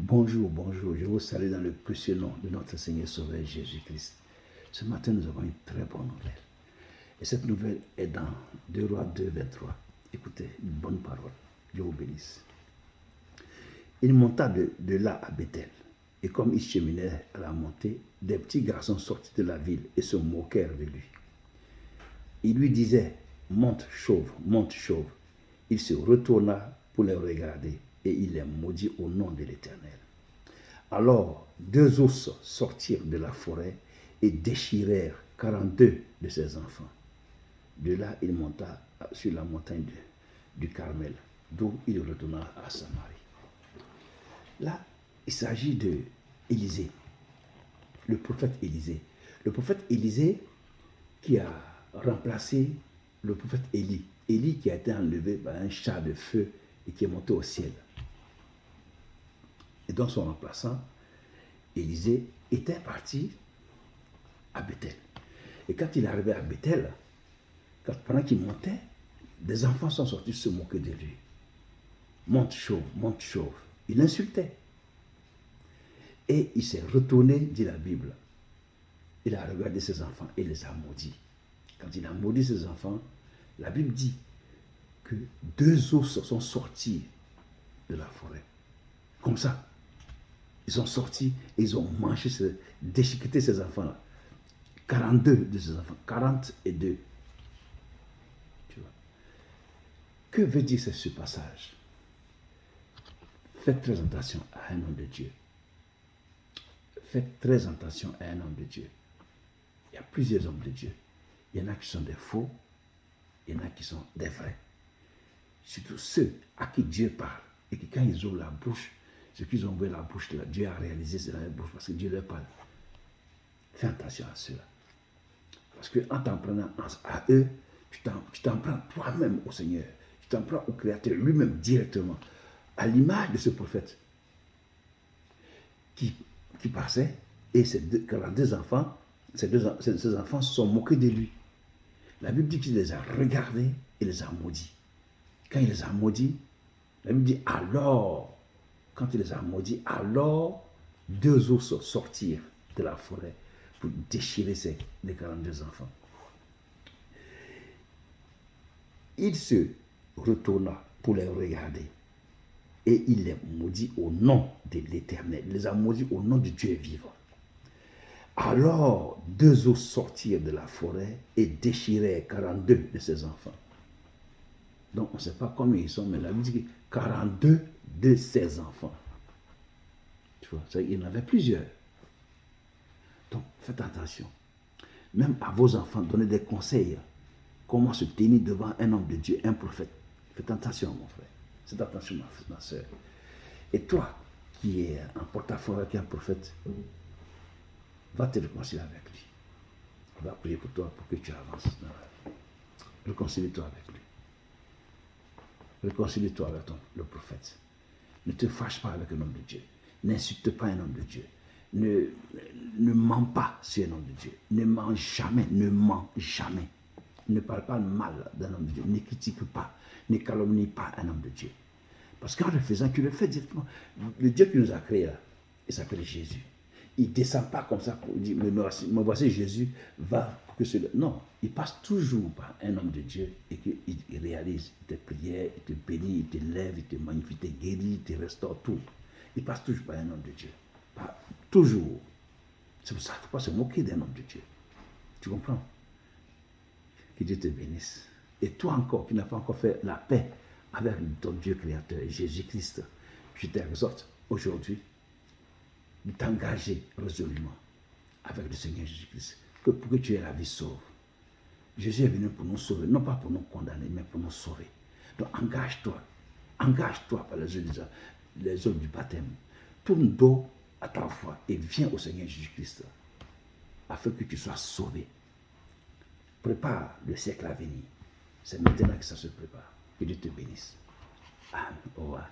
Bonjour, bonjour. Je vous salue dans le précieux nom de notre Seigneur Sauveur Jésus-Christ. Ce matin, nous avons une très bonne nouvelle. Et cette nouvelle est dans 2 Rois 2, 23. Écoutez, une bonne parole. Dieu vous bénisse. Il monta de là à Bethel. Et comme il cheminait à la montée, des petits garçons sortis de la ville et se moquèrent de lui. Il lui disait, monte chauve, monte chauve. Il se retourna pour les regarder et il les maudit au nom de l'Éternel. Alors 2 ours sortirent de la forêt et déchirèrent 42 de ses enfants. De là, il monta sur la montagne du Carmel, d'où il retourna à Samarie. Là, il s'agit de Élisée, le prophète Élisée. Le prophète Élisée qui a remplacé le prophète Élie. Élie qui a été enlevé par un char de feu et qui est monté au ciel. Et donc son remplaçant, Élisée, était parti à Bethel. Et quand il est arrivé à Bethel, pendant qu'il montait, des enfants sont sortis se moquer de lui. Monte chauve, monte chauve. Il insultait. Et il s'est retourné, dit la Bible. Il a regardé ses enfants et les a maudits. Quand il a maudit ses enfants, la Bible dit que 2 ours sont sortis de la forêt. Comme ça. Ils sont sortis et ils ont mangé, déchiqueté ces enfants-là. 42 de ces enfants. 42. Tu vois. Que veut dire ce passage? Faites très attention à un homme de Dieu. Faites très attention à un homme de Dieu. Il y a plusieurs hommes de Dieu. Il y en a qui sont des faux, il y en a qui sont des vrais. Surtout ceux à qui Dieu parle et qui quand ils ouvrent la bouche, ceux qui ont ouvert la bouche, là, Dieu a réalisé c'est dans la bouche parce que Dieu leur parle. Fais attention à ceux-là. Parce qu'en t'en prenant à eux, tu t'en prends toi-même au Seigneur. Tu t'en prends au Créateur lui-même directement. À l'image de ce prophète qui passait et ses 42 enfants, ces enfants se sont moqués de lui. La Bible dit qu'il les a regardés et les a maudits. Quand il les a maudits, la Bible dit alors, quand il les a maudits, alors 2 ours sortirent de la forêt pour déchirer les 42 enfants. Il se retourna pour les regarder et il les maudit au nom de l'Éternel. Il les a maudits au nom de Dieu vivant. Alors 2 ours sortirent de la forêt et déchirèrent 42 de ses enfants. Donc on ne sait pas combien ils sont, mais la Bible dit que 42 de ses enfants. Tu vois, il y en avait plusieurs. Donc faites attention. Même à vos enfants, donnez des conseils. Comment se tenir devant un homme de Dieu, un prophète. Faites attention, mon frère. Faites attention, ma soeur. Et toi, qui es en porte-à-faux avec un prophète, va te réconcilier avec lui. On va prier pour toi pour que tu avances. Réconcilie-toi avec lui. Réconcilie-toi avec le prophète. Ne te fâche pas avec un homme de Dieu. N'insulte pas un homme de Dieu. Ne mens pas sur un homme de Dieu. Ne mens jamais. Ne mens jamais. Ne parle pas mal d'un homme de Dieu. Ne critique pas. Ne calomnie pas un homme de Dieu. Parce qu'en le faisant, tu le fais directement. Le Dieu qui nous a créés là, il s'appelle Jésus. Il ne descend pas comme ça pour dire, me voici Jésus, va pour que cela. Non, il passe toujours par un homme de Dieu et qu'il réalise tes prières, il te bénit, il te lève, il te magnifie, il te guérit, il te restaure tout. Il passe toujours par un homme de Dieu. Pas toujours. C'est pour ça qu'il ne faut pas se moquer d'un homme de Dieu. Tu comprends? Que Dieu te bénisse. Et toi encore, qui n'as pas encore fait la paix avec ton Dieu créateur, Jésus-Christ, je t'exhorte aujourd'hui de t'engager résolument avec le Seigneur Jésus-Christ, pour que tu aies la vie sauve. Jésus est venu pour nous sauver, non pas pour nous condamner, mais pour nous sauver. Donc engage-toi par les œuvres du baptême. Tourne dos à ta foi et viens au Seigneur Jésus-Christ, afin que tu sois sauvé. Prépare le siècle à venir. C'est maintenant que ça se prépare. Que Dieu te bénisse. Amen. Au revoir.